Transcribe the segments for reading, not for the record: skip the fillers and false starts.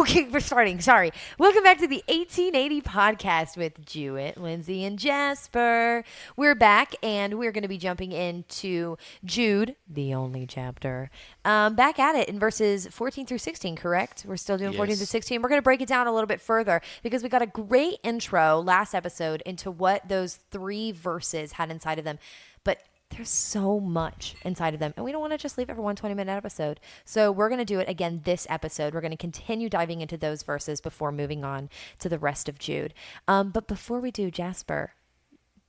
Okay, we're starting. Sorry. Welcome back to the 1880 podcast with Jude, Lindsay, and Jasper. We're back, and we're going to be jumping into Jude, the only chapter. Back at it in verses 14 through 16, correct? We're still doing 14 through 16. We're going to break it down a little bit further because we got a great intro last episode into what those 3 verses had inside of them. But there's so much inside of them, and we don't want to just leave it for one 20-minute episode. So we're going to do it again this episode. We're going to continue diving into those verses before moving on to the rest of Jude. But before we do, Jasper,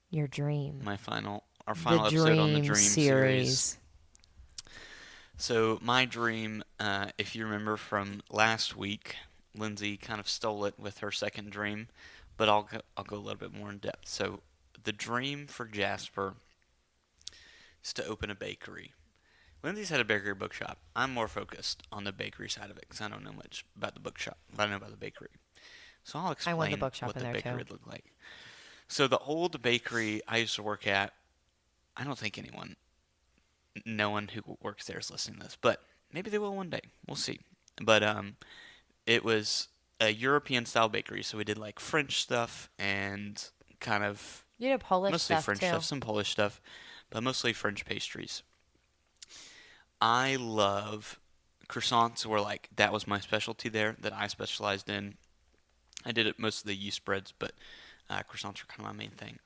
your dream. Our final episode on the Dream series. So my dream, if you remember from last week, Lindsay kind of stole it with her second dream, but I'll go a little bit more in depth. So the dream for Jasper is to open a bakery. Lindsay's had a bakery bookshop. I'm more focused on the bakery side of it because I don't know much about the bookshop, but I know about the bakery. So I'll explain what the bakery would look like. So the old bakery I used to work at, I don't think no one who works there is listening to this, but maybe they will one day. We'll see. But it was a European-style bakery, so we did like French stuff and kind of Polish mostly stuff French too. stuff, some Polish stuff, but mostly French pastries. I love croissants. That was my specialty there that I specialized in. I did it most of the yeast breads, but croissants are kind of my main thing.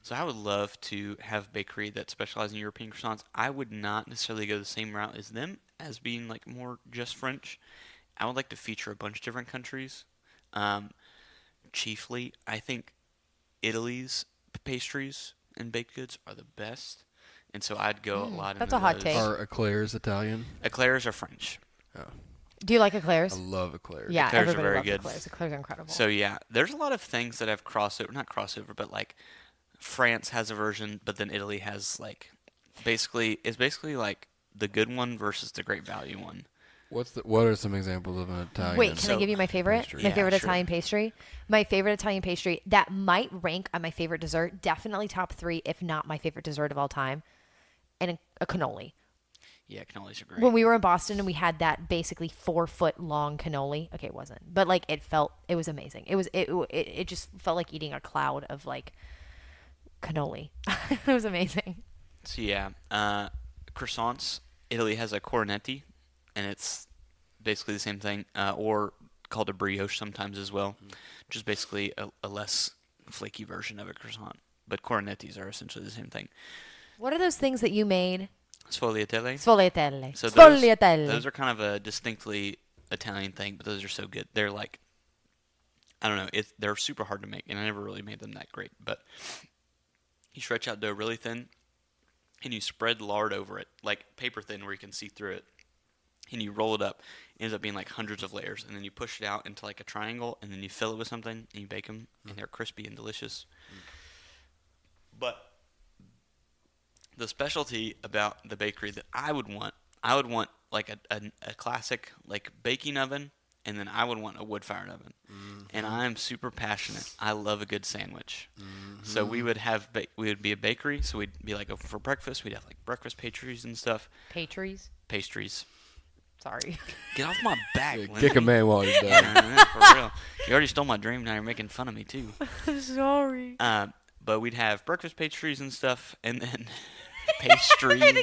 So I would love to have a bakery that specializes in European croissants. I would not necessarily go the same route as them, as being like more just French. I would like to feature a bunch of different countries. Chiefly, I think Italy's pastries and baked goods are the best. And so I'd go a lot into those. That's a hot take. Are eclairs Italian? Eclairs are French. Oh. Do you like eclairs? I love eclairs. Yeah, Eclairs everybody are very loves good. eclairs. Eclairs are incredible. So yeah, there's a lot of things that have not crossover, but like France has a version, but then Italy has like it's basically like the good one versus the great value one. What are some examples of an Italian? Wait, can I give you my favorite? pastry? My favorite sure. Italian pastry? My favorite Italian pastry that might rank on my favorite dessert, definitely top 3, if not my favorite dessert of all time, and a cannoli. Yeah, cannolis are great. When we were in Boston and we had that basically 4-foot long cannoli. Okay, it wasn't, but like it was amazing. It just felt like eating a cloud of like cannoli. It was amazing. So yeah, croissants. Italy has a cornetti, and it's basically the same thing, or called a brioche sometimes as well, which is basically a less flaky version of a croissant. But cornettis are essentially the same thing. What are those things that you made? Sfogliatelle. Sfogliatelle. So Sfogliatelle. those are kind of a distinctly Italian thing, but those are so good. They're like, I don't know, they're super hard to make, and I never really made them that great. But you stretch out dough really thin, and you spread lard over it, like paper thin where you can see through it, and you roll it up. It ends up being like hundreds of layers, and then you push it out into like a triangle, and then you fill it with something, and you bake them, and they're crispy and delicious. But the specialty about the bakery that I would want like a classic like baking oven, and then I would want a wood-fired oven. Mm-hmm. And I'm super passionate. I love a good sandwich. Mm-hmm. So we would be a bakery. So we'd be like for breakfast, we'd have like breakfast pastries and stuff. Pastries. Sorry. Get off my back, Lindsay. Kick a man while you're down. Yeah, for real. You already stole my dream. Now you're making fun of me too. Sorry. But we'd have breakfast pastries and stuff, and then pastries. Again.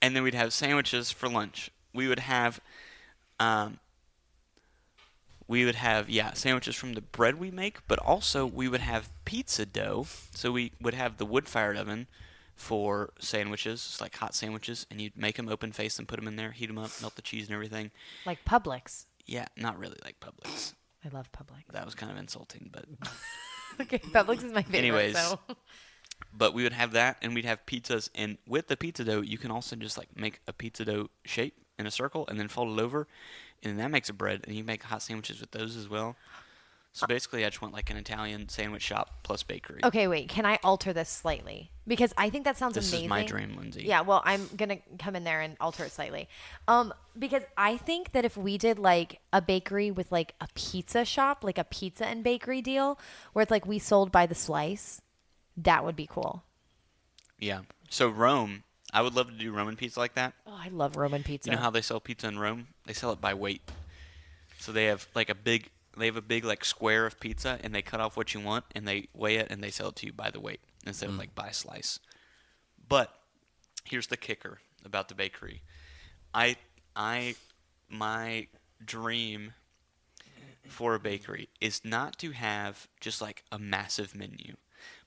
And then we'd have sandwiches for lunch. We would have sandwiches from the bread we make, but also we would have pizza dough. So we would have the wood-fired oven for sandwiches, just like hot sandwiches, and you'd make them open face and put them in there, heat them up, melt the cheese and everything. Like Publix. Yeah, not really like Publix. I love Publix. That was kind of insulting, but Okay, Publix is my favorite. Anyways, so. But we would have that, and we'd have pizzas, and with the pizza dough, you can also just like make a pizza dough shape in a circle, and then fold it over, and then that makes a bread, and you make hot sandwiches with those as well. So basically, I just want like an Italian sandwich shop plus bakery. Okay, wait. Can I alter this slightly? Because I think that sounds amazing. This is my dream, Lindsay. Yeah, well, I'm going to come in there and alter it slightly. Because I think that if we did like a bakery with like a pizza shop, like a pizza and bakery deal, where it's like we sold by the slice, that would be cool. Yeah. So Rome, I would love to do Roman pizza like that. Oh, I love Roman pizza. You know how they sell pizza in Rome? They sell it by weight. So they have like a big like square of pizza, and they cut off what you want, and they weigh it, and they sell it to you by the weight instead of like by slice. But here's the kicker about the bakery. My dream for a bakery is not to have just like a massive menu,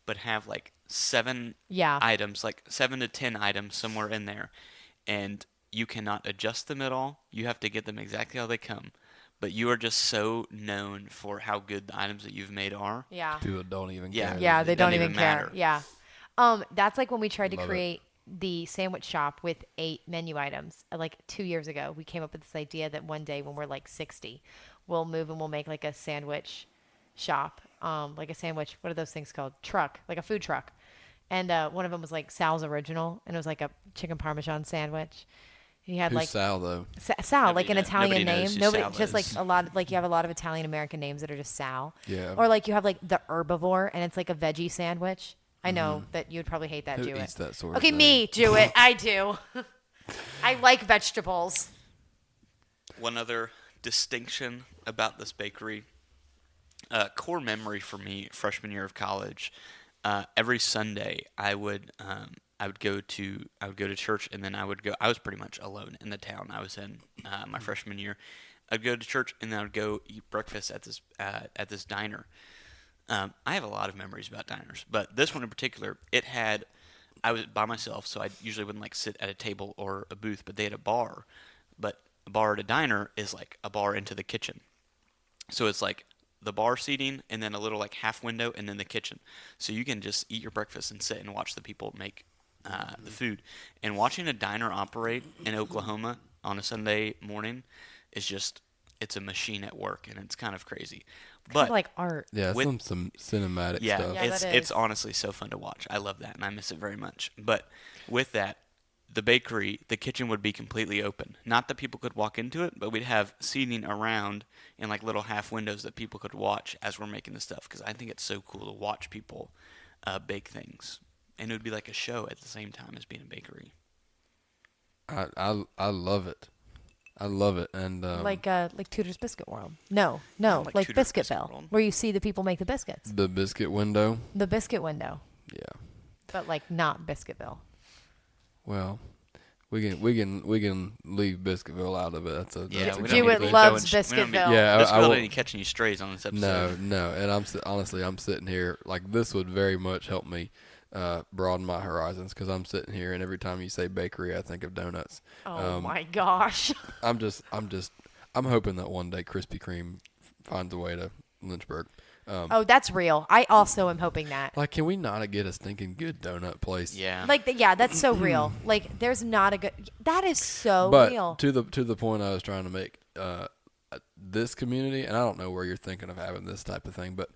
but have like 7 items, like 7 to 10 items somewhere in there, and you cannot adjust them at all. You have to get them exactly how they come, but you are just so known for how good the items that you've made are. Yeah. People don't even Yeah. care. Yeah, they It don't doesn't even even care. matter. Yeah. That's like when we tried to Love it. create the sandwich shop with 8 menu items. Like 2 years ago, we came up with this idea that one day when we're like 60, we'll move and we'll make like a sandwich shop, like a sandwich. What are those things called? Truck, like a food truck. And one of them was like Sal's Original, and it was like a chicken parmesan sandwich. He had Who's like Sal though? Sal, like an Italian Nobody knows name. who Nobody, Sal just like is. a lot, like you have a lot of Italian American names that are just Sal. Yeah. Or like you have like the herbivore, and it's like a veggie sandwich. I know that you would probably hate that, Who Jewett. eats that sort of Okay, thing? me, Jewett. I do. I like vegetables. One other distinction about this bakery, core memory for me, freshman year of college. Every Sunday, I would go to church, and then I was pretty much alone in the town I was in my freshman year. I'd go to church, and then I would go eat breakfast at this diner. I have a lot of memories about diners, but this one in particular, I was by myself, so I usually wouldn't like sit at a table or a booth, but they had a bar. But a bar at a diner is like a bar into the kitchen. So it's like the bar seating, and then a little like half window, and then the kitchen. So you can just eat your breakfast and sit and watch the people make the food. And watching a diner operate in Oklahoma on a Sunday morning is just, it's a machine at work, and it's kind of crazy. Kind of But like art. Yeah, with- some cinematic yeah, stuff. Yeah, it's that it's is. honestly so fun to watch. I love that, and I miss it very much. But with that, the bakery, the kitchen would be completely open. Not that people could walk into it, but we'd have seating around in like little half windows that people could watch as we're making the stuff. Because I think it's so cool to watch people bake things, and it would be like a show at the same time as being a bakery. I love it. I love it, and like Tudor's Biscuit World. No, like Tudor's Biscuit Biscuit Bell, World. where you see the people make the biscuits. the biscuit window. The biscuit window, Yeah. but like not Biscuitville. Well, we can leave Biscuitville out of it. That's Yeah, that's we a don't Jewett need to loves go in- we don't need- Biscuitville. Yeah, This I girl will- didn't catch any strays on this episode. No, and honestly, I'm sitting here like this would very much help me broaden my horizons because I'm sitting here and every time you say bakery, I think of donuts. Oh my gosh. I'm hoping that one day Krispy Kreme finds a way to Lynchburg. Oh, that's real. I also am hoping that. Like, can we not get a stinking good donut place? Yeah. Yeah, that's so real. Like, there's not a good. That is so But real. to the point I was trying to make, this community, and I don't know where you're thinking of having this type of thing, but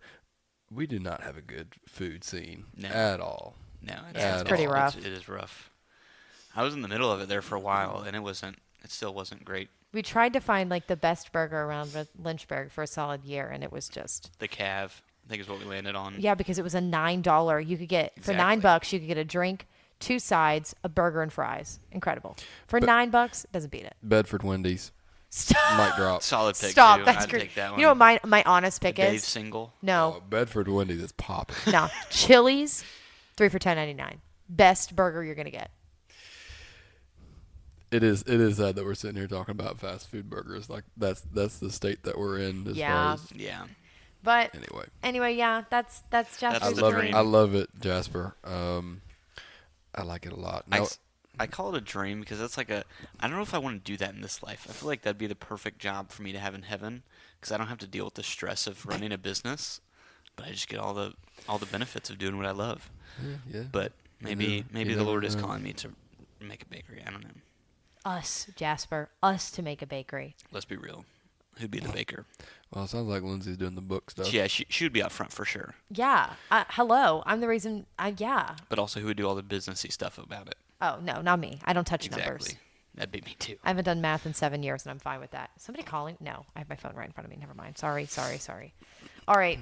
we do not have a good food scene No. at all. No, Yeah, it's pretty rough. It is rough. I was in the middle of it there for a while, and it still wasn't great. We tried to find like the best burger around Lynchburg for a solid year, and it was just The Cav, I think is what we landed on. yeah, because it was a $9. You could get for Exactly. $9, you could get a drink, 2 sides, a burger, and fries. Incredible. For $9, doesn't beat it. Bedford Wendy's Stop. mic drop. Solid pick, Stop. too. That's I'd great. take that one. You know what my honest pick Dave is? single. No, Oh, Bedford Wendy's is popping. no. Chili's, 3 for $10.99. Best burger you're gonna get. It is sad that we're sitting here talking about fast food burgers. Like that's the state that we're in as Yeah. far as Yeah. But anyway. yeah, that's That's Jasper's the I dream. love it, Jasper. I like it a lot. Now, I call it a dream because that's like I don't know if I want to do that in this life. I feel like that'd be the perfect job for me to have in heaven because I don't have to deal with the stress of running a business, but I just get all the benefits of doing what I love. yeah. But maybe You the never Lord is know. calling me to make a bakery. I don't know. us, Jasper, us to make a bakery. Let's be real. Who'd be the baker? Well, it sounds like Lindsay's doing the book stuff. Yeah, she would be out front for sure. Yeah. Hello. I'm the reason. Yeah. But also, who would do all the businessy stuff about it? Oh no, not me. I don't touch Exactly. numbers. That'd be me too. I haven't done math in 7 years, and I'm fine with that. Somebody calling? No, I have my phone right in front of me. Never mind. Sorry. All right.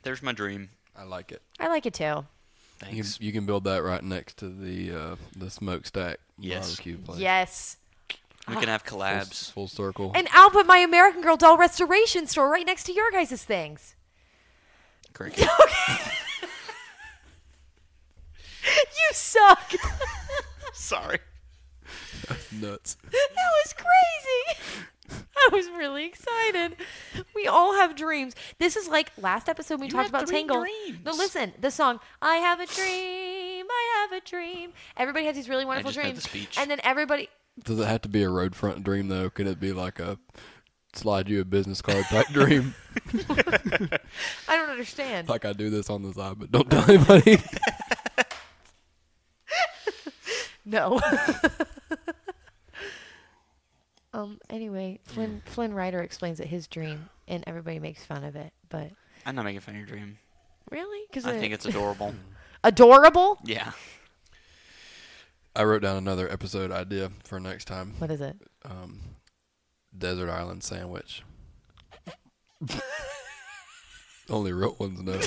There's my dream. I like it. I like it too. Thanks. You can build that right next to the smokestack Yes. barbecue place. Yes. We can have collabs. Full circle. And I'll put my American Girl doll restoration store right next to your guys' things. Great. You suck. Sorry. That's nuts. That was crazy. I was really excited. We all have dreams. This is like last episode we talked about Tangle. Dreams. No, listen, the song "I Have a Dream, I Have a Dream." Everybody has these really wonderful just know the dreams, speech. and then everybody. Does it have to be a road front dream though? Could it be like a slide you a business card type dream? I don't understand. Like I do this on the side, but don't tell anybody. No. Anyway, Flynn Rider explains it his dream, and everybody makes fun of it. But I'm not making fun of your dream. really, because I think it's adorable. adorable. Yeah. I wrote down another episode idea for next time. What is it? Desert island sandwich. Only real ones know.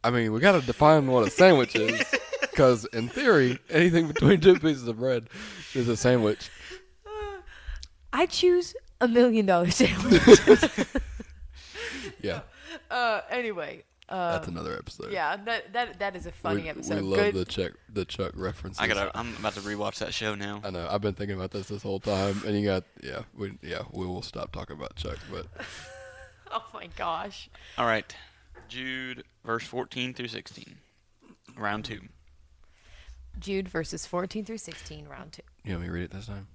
I mean, we got to define what a sandwich is, because in theory, anything between two pieces of bread is a sandwich. I choose $1 million sandwich. Yeah, Anyway. that's another episode. Yeah, that is a funny episode. We love Good. the Chuck references. I'm about to rewatch that show now. I know. I've been thinking about this whole time, and you got we will stop talking about Chuck, but Oh my gosh. All right. Jude, verse 14 through 16. Round 2. Jude verses 14 through 16, round 2. you want me to read it this time?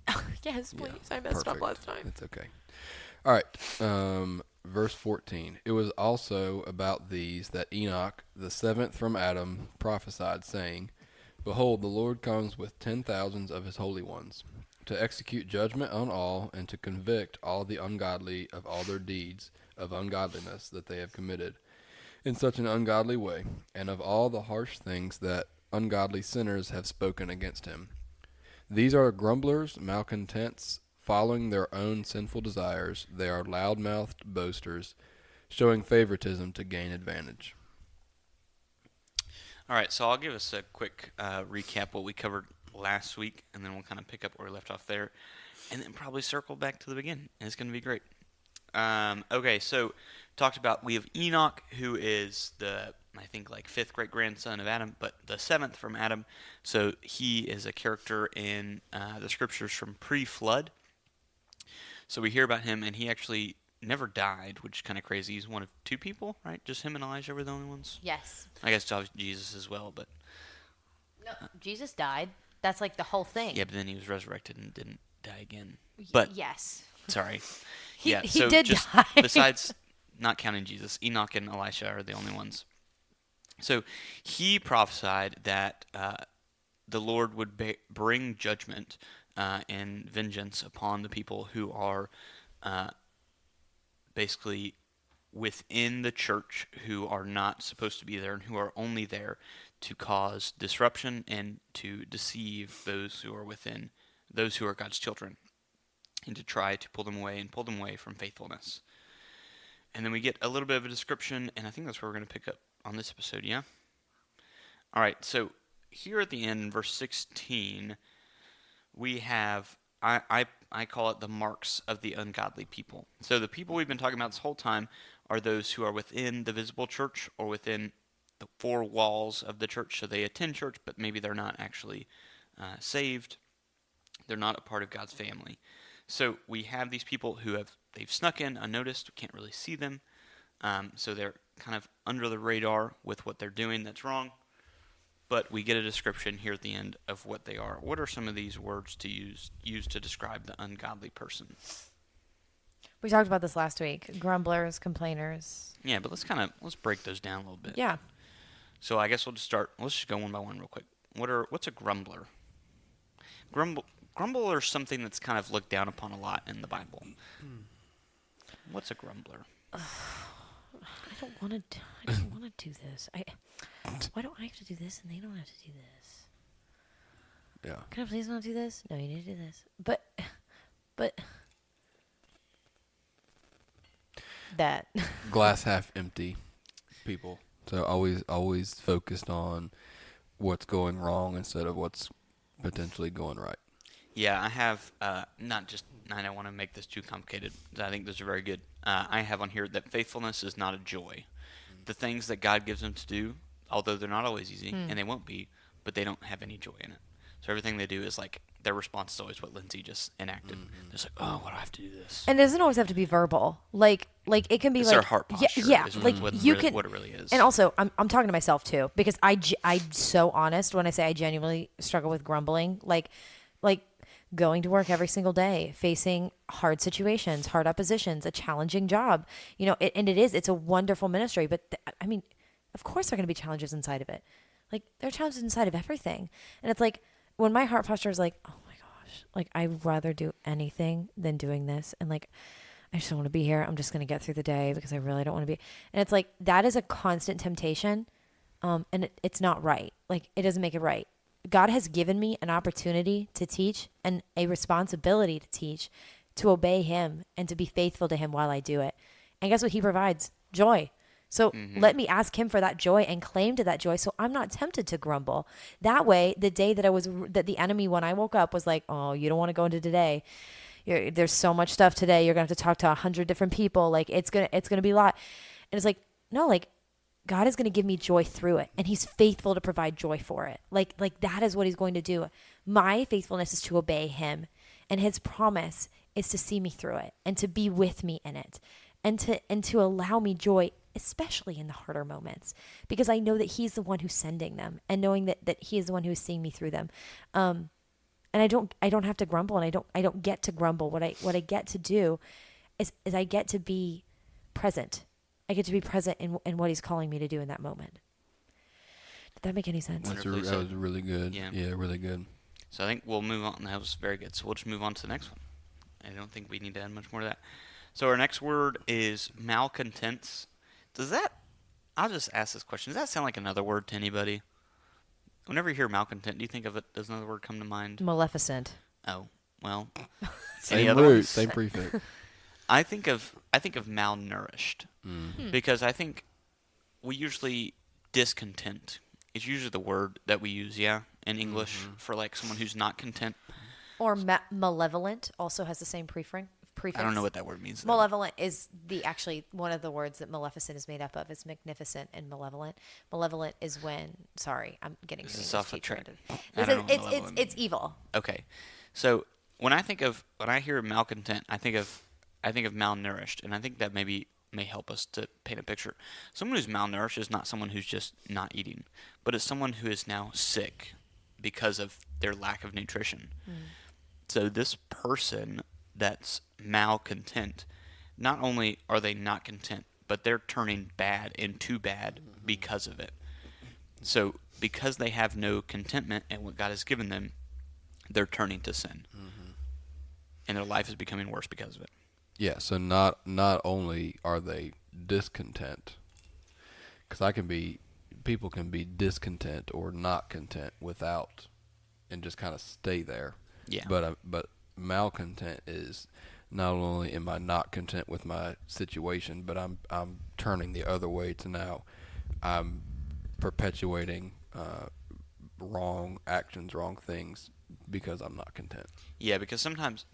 Yes, please. Yeah, I messed up perfect. last time. It's okay. All right. Verse 14. It was also about these that Enoch, the seventh from Adam, prophesied, saying, Behold, the Lord comes with 10,000s of his holy ones, to execute judgment on all, and to convict all the ungodly of all their deeds of ungodliness that they have committed in such an ungodly way, and of all the harsh things that ungodly sinners have spoken against him. These are grumblers, malcontents, following their own sinful desires. They are loud-mouthed boasters, showing favoritism to gain advantage. All right, so I'll give us a quick recap what we covered last week, and then we'll kind of pick up where we left off there, and then probably circle back to the beginning, and it's going to be great. Okay, so talked about we have Enoch, who is the, I think, like 5th great-grandson of Adam, but the 7th from Adam. So he is a character in the scriptures from pre-flood. So we hear about him, and he actually never died, which is kind of crazy. He's one of 2 people, right? Just him and Elijah were the only ones? Yes. I guess Jesus as well, but... No, Jesus died. That's like the whole thing. Yeah, but then he was resurrected and didn't die again. But yes. Sorry. He so did just die. besides not counting Jesus, Enoch and Elisha are the only ones. So he prophesied that the Lord would bring judgment and vengeance upon the people who are basically within the church, who are not supposed to be there and who are only there to cause disruption and to deceive those who are within, those who are God's children, and to try to pull them away from faithfulness. And then we get a little bit of a description, and I think that's where we're going to pick up on this episode, yeah? All right, so here at the end, in verse 16, we have, I call it the marks of the ungodly people. So the people we've been talking about this whole time are those who are within the visible church or within the 4 walls of the church. So they attend church, but maybe they're not actually saved. They're not a part of God's family. So we have these people who they've snuck in unnoticed. We can't really see them. So they're kind of under the radar with what they're doing that's wrong. But we get a description here at the end of what they are. What are some of these words to use to describe the ungodly person? We talked about this last week. Grumblers, complainers. Yeah, but let's break those down a little bit. Yeah. So I guess let's just go one by one real quick. What's a grumbler? Grumbler is something that's kind of looked down upon a lot in the Bible. What's a grumbler? I don't want to do this. Why don't I have to do this and they don't have to do this? Yeah. Can I please not do this? No, you need to do this. But that. Glass half empty people. So always focused on what's going wrong instead of what's potentially going right. Yeah, I have not just. I don't want to make this too complicated. I think those are very good. I have on here that faithfulness is not a joy. The things that God gives them to do, although they're not always easy, and they won't be, but they don't have any joy in it. So everything they do is like their response is always what Lindsay just enacted. It's like, oh, why do I have to do this? And it doesn't always have to be verbal. Like it can be It's like their heart posture. Yeah, is like what, you really, can. what it really is. And also, I'm talking to myself too, because I'm so honest when I say I genuinely struggle with grumbling. Like going to work every single day, facing hard situations, hard oppositions, a challenging job. It's a wonderful ministry. But I mean, of course, there are going to be challenges inside of it. Like there are challenges inside of everything, and it's like when my heart posture is like, oh my gosh, like I'd rather do anything than doing this, and like I just don't want to be here. I'm just going to get through the day because I really don't want to be. And it's like that is a constant temptation, and it's not right. Like it doesn't make it right. God has given me an opportunity to teach and a responsibility to teach, to obey Him and to be faithful to Him while I do it. And guess what He provides? Joy. So let me ask Him for that joy and claim to that joy, so I'm not tempted to grumble. That way, the day that the enemy, when I woke up, was like, oh, you don't want to go into today. There's so much stuff today. You're going to have to talk to 100 different people. Like it's going to be a lot. And it's like, no, like God is going to give me joy through it, and He's faithful to provide joy for it. Like that is what He's going to do. My faithfulness is to obey Him, and His promise is to see me through it and to be with me in it, and to allow me joy, especially in the harder moments, because I know that He's the one who's sending them, and knowing that He is the one who is seeing me through them. And I don't have to grumble, and I don't get to grumble. What I get to do is I get to be present. I get to be present in what He's calling me to do in that moment. Did that make any sense? That was really good. Yeah, really good. So I think we'll move on. That was very good. So we'll just move on to the next one. I don't think we need to add much more to that. So our next word is malcontents. I'll just ask this question. Does that sound like another word to anybody? Whenever you hear malcontent, do you think of it? Does another word come to mind? Maleficent. Oh, well. Same root, same prefix. I think of malnourished because I think we usually discontent. It's usually the word that we use, in English for like someone who's not content. Or malevolent also has the same prefix. I don't know what that word means, though. Malevolent is actually one of the words that Maleficent is made up of. Is magnificent and malevolent. Malevolent is when. Sorry, I'm getting this is off the track. It's evil. Okay, so when I hear malcontent, I think of malnourished, and I think that may help us to paint a picture. Someone who's malnourished is not someone who's just not eating, but it's someone who is now sick because of their lack of nutrition. So this person that's malcontent, not only are they not content, but they're turning bad into bad because of it. So because they have no contentment in what God has given them, they're turning to sin. And their life is becoming worse because of it. Yeah, so not only are they discontent, because people can be discontent or not content without, and just kind of stay there. Yeah. But malcontent is not only am I not content with my situation, but I'm turning the other way to now I'm perpetuating wrong actions, wrong things because I'm not content. Yeah, because sometimes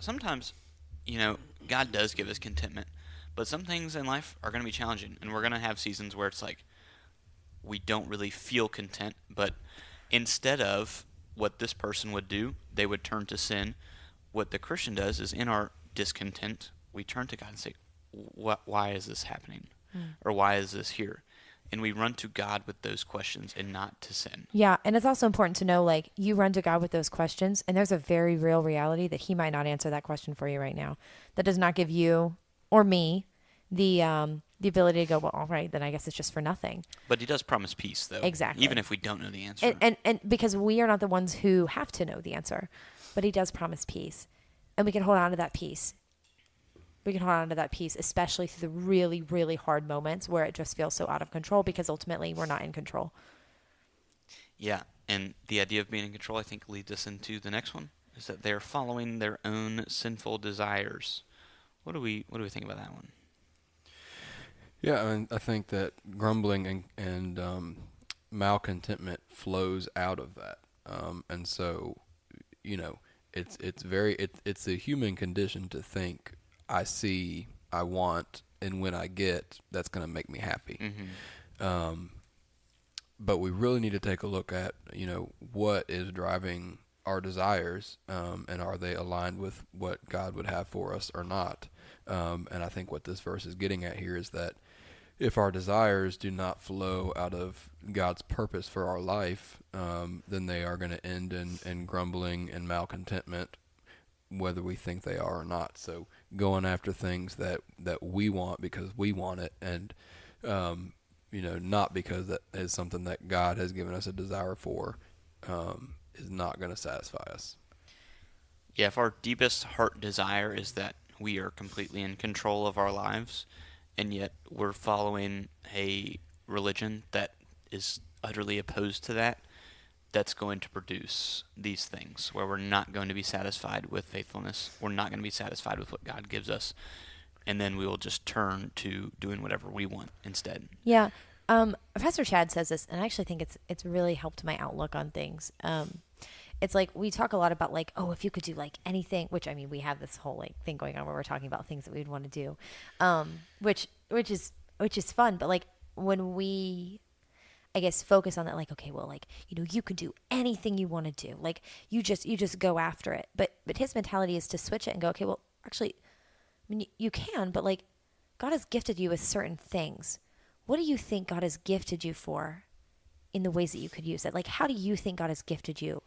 God does give us contentment, but some things in life are going to be challenging, and we're going to have seasons where it's like we don't really feel content, but instead of what this person would do, they would turn to sin. What the Christian does is in our discontent, we turn to God and say, why is this happening? Or why is this here? And we run to God with those questions and not to sin. Yeah, and it's also important to know, like, you run to God with those questions, and there's a very real reality that He might not answer that question for you right now. That does not give you or me the ability to go, well, all right, then I guess it's just for nothing. But He does promise peace, though. Exactly. Even if we don't know the answer. And because we are not the ones who have to know the answer, but He does promise peace, and we can hold on to that peace. We can hold on to that peace, especially through the really, really hard moments where it just feels so out of control, because ultimately we're not in control. Yeah, and the idea of being in control, I think, leads us into the next one, is that they're following their own sinful desires. What do we think about that one? Yeah, I mean, I think that grumbling and malcontentment flows out of that. And so, It's a human condition to think I see, I want, and when I get, that's going to make me happy. Um, but we really need to take a look at, what is driving our desires, and are they aligned with what God would have for us or not? And I think what this verse is getting at here is that if our desires do not flow out of God's purpose for our life, then they are going to end in grumbling and malcontentment, whether we think they are or not. So going after things that we want because we want it, and not because that is something that God has given us a desire for, is not going to satisfy us. Yeah, if our deepest heart desire is that we are completely in control of our lives, and yet we're following a religion that is utterly opposed to that, that's going to produce these things where we're not going to be satisfied with faithfulness. We're not going to be satisfied with what God gives us. And then we will just turn to doing whatever we want instead. Yeah. Professor Chad says this, and I actually think it's really helped my outlook on things. It's like we talk a lot about like, oh, if you could do like anything, which I mean, we have this whole like thing going on where we're talking about things that we'd want to do, which is fun. But like when we, I guess, focus on that, like, okay, well, like, you can do anything you want to do. Like you just go after it. But his mentality is to switch it and go, okay, well, actually, I mean, you can, but like God has gifted you with certain things. What do you think God has gifted you for in the ways that you could use it? Like, how do you think God has gifted you?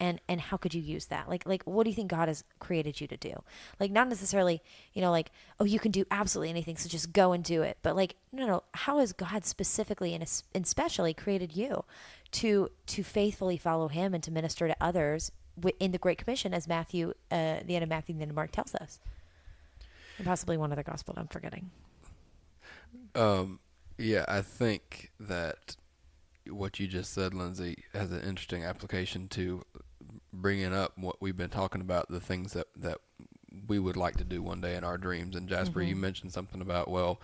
And how could you use that? Like what do you think God has created you to do? Like, not necessarily, like, oh, you can do absolutely anything, so just go and do it. But like, no, how has God specifically and especially created you to faithfully follow Him and to minister to others in the Great Commission, as Matthew, the end of Matthew and the end of Mark tells us, and possibly one other gospel I'm forgetting. Yeah, I think that what you just said, Lindsay, has an interesting application to bringing up what we've been talking about, the things that we would like to do one day in our dreams. And Jasper, you mentioned something about, well,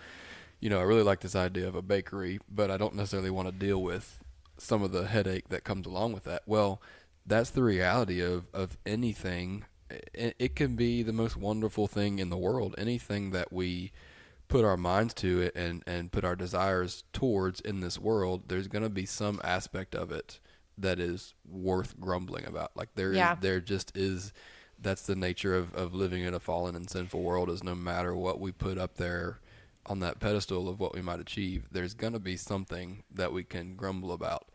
I really like this idea of a bakery, but I don't necessarily want to deal with some of the headache that comes along with that. Well, that's the reality of anything. It can be the most wonderful thing in the world. Anything that we put our minds to it and put our desires towards in this world, there's going to be some aspect of it that is worth grumbling about. Like there just is. That's the nature of living in a fallen and sinful world, is no matter what we put up there on that pedestal of what we might achieve, there's going to be something that we can grumble about.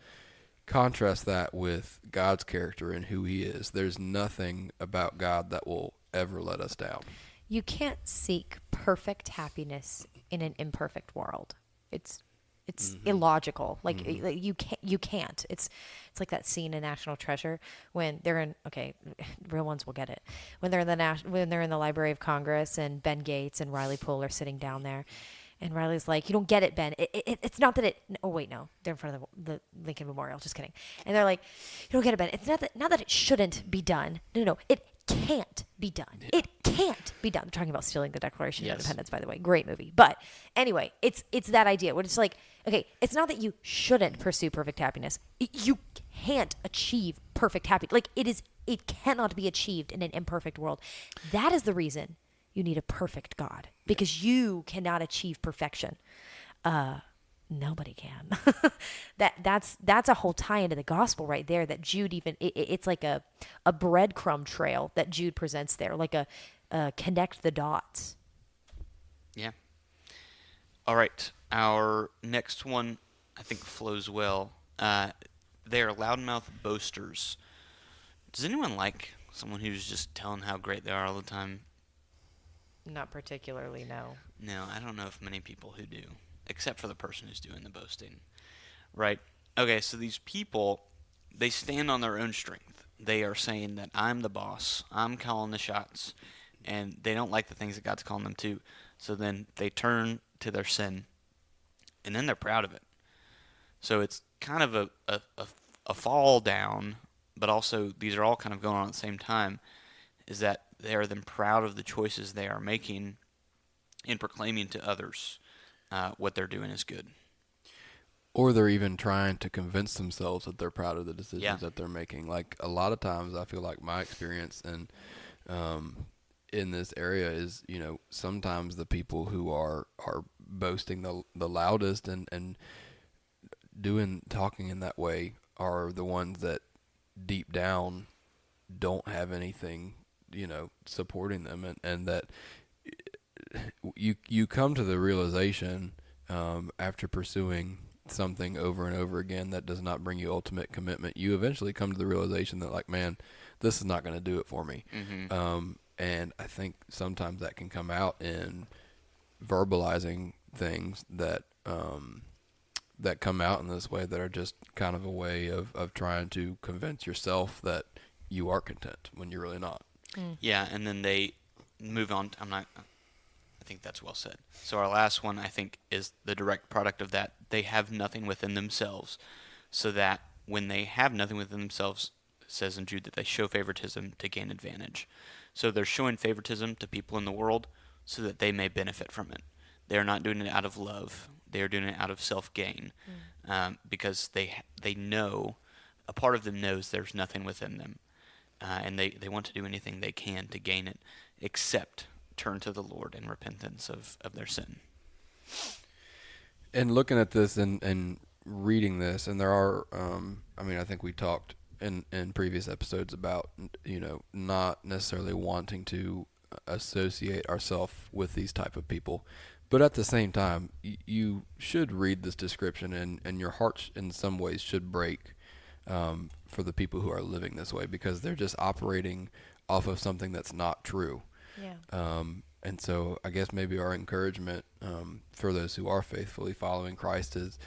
Contrast that with God's character and who He is. There's nothing about God that will ever let us down. You can't seek perfect happiness in an imperfect world. It's illogical. Like, like you can't. It's like that scene in National Treasure when they're in, okay, real ones will get it. When they're in the Library of Congress and Ben Gates and Riley Poole are sitting down there, and Riley's like, "You don't get it, Ben. It's not that it." Oh wait, no, they're in front of the Lincoln Memorial. Just kidding. And they're like, "You don't get it, Ben. It's not that it shouldn't be done. No. It can't be done. Yeah. It can't be done." They're talking about stealing the Declaration of Independence, by the way. Great movie. But anyway, it's that idea where it's like, okay, it's not that you shouldn't pursue perfect happiness. You can't achieve perfect happiness. Like it cannot be achieved in an imperfect world. That is the reason you need a perfect God, because you cannot achieve perfection. Nobody can. That's a whole tie into the gospel right there, that Jude even, it's like a breadcrumb trail that Jude presents there, like a connect the dots. Yeah. All right. Our next one, I think, flows well. They are loudmouth boasters. Does anyone like someone who's just telling how great they are all the time? Not particularly, no. No, I don't know if many people who do, except for the person who's doing the boasting. Right? Okay, so these people, they stand on their own strength. They are saying that I'm the boss, I'm calling the shots, and they don't like the things that God's calling them to. So then they turn to their sin, and then they're proud of it. So it's kind of a fall down, but also these are all kind of going on at the same time, is that they are then proud of the choices they are making and proclaiming to others what they're doing is good. or they're even trying to convince themselves that they're proud of the decisions Yeah. that they're making. Like a lot of times, I feel like my experience in this area is, sometimes the people who are boasting the loudest and talking in that way are the ones that deep down don't have anything, supporting them, and that you come to the realization after pursuing something over and over again that does not bring you ultimate commitment. You eventually come to the realization that, like, man, this is not going to do it for me. And I think sometimes that can come out in verbalizing things that that come out in this way that are just kind of a way of trying to convince yourself that you are content when you're really not. Yeah, and then they move on. I think that's well said. So our last one, I think, is the direct product of that. They have nothing within themselves, so that when they have nothing within themselves, it says in Jude that they show favoritism to gain advantage. So they're showing favoritism to people in the world so that they may benefit from it. They're not doing it out of love. They are doing it out of self-gain, because they know, a part of them knows there's nothing within them, and they want to do anything they can to gain it, except turn to the Lord in repentance of their sin. And looking at this and reading this, and there are, I think we talked in previous episodes about, not necessarily wanting to associate ourselves with these type of people. But at the same time, you should read this description, and your heart in some ways should break for the people who are living this way, because they're just operating off of something that's not true. Yeah. And so I guess maybe our encouragement for those who are faithfully following Christ is,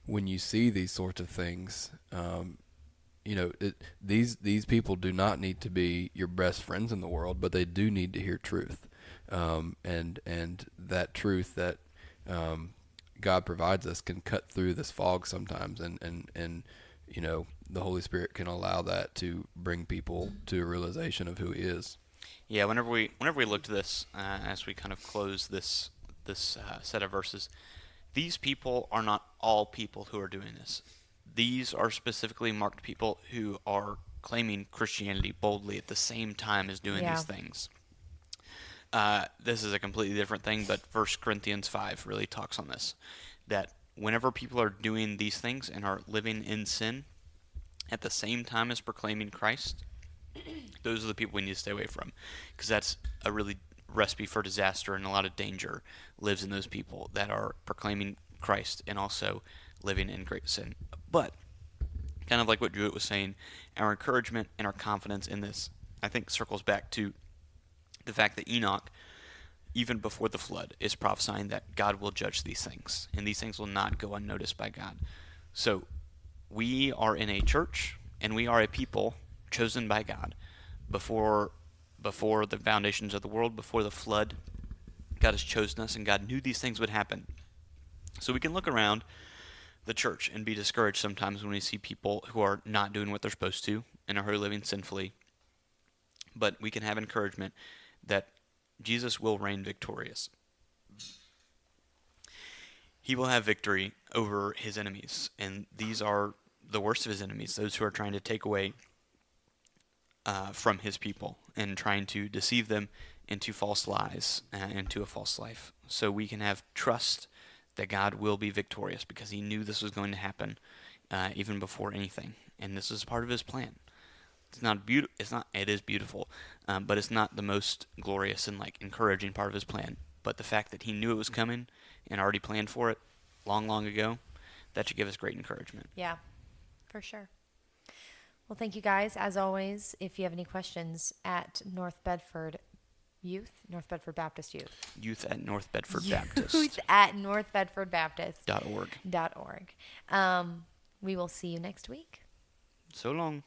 when you see these sorts of things, these people do not need to be your best friends in the world, but they do need to hear truth. And that truth that God provides us can cut through this fog sometimes, and the Holy Spirit can allow that to bring people to a realization of who He is. Yeah, whenever we look to this, as we kind of close this set of verses, these people are not all people who are doing this. These are specifically marked people who are claiming Christianity boldly at the same time as doing these things. This is a completely different thing, but 1 Corinthians 5 really talks on this, that whenever people are doing these things and are living in sin at the same time as proclaiming Christ, those are the people we need to stay away from, because that's a really recipe for disaster, and a lot of danger lives in those people that are proclaiming Christ and also living in great sin. But kind of like what Jude was saying, our encouragement and our confidence in this, I think, circles back to the fact that Enoch, even before the flood, is prophesying that God will judge these things, and these things will not go unnoticed by God. So we are in a church, and we are a people chosen by God before the foundations of the world, before the flood. God has chosen us, and God knew these things would happen. So we can look around the church and be discouraged sometimes when we see people who are not doing what they're supposed to and are living sinfully. But we can have encouragement that Jesus will reign victorious. He will have victory over his enemies, and these are the worst of his enemies, those who are trying to take away from his people and trying to deceive them into false lies and into a false life. So we can have trust that God will be victorious, because he knew this was going to happen even before anything, and this is part of his plan. It's not beautiful. It is beautiful, but it's not the most glorious and encouraging part of his plan. But the fact that he knew it was coming and already planned for it long, long ago, that should give us great encouragement. Yeah, for sure. Well, thank you guys. As always, if you have any questions, at North Bedford Baptist Youth. Youth at North Bedford Baptist. Youth at North Bedford Baptist. .org. We will see you next week. So long.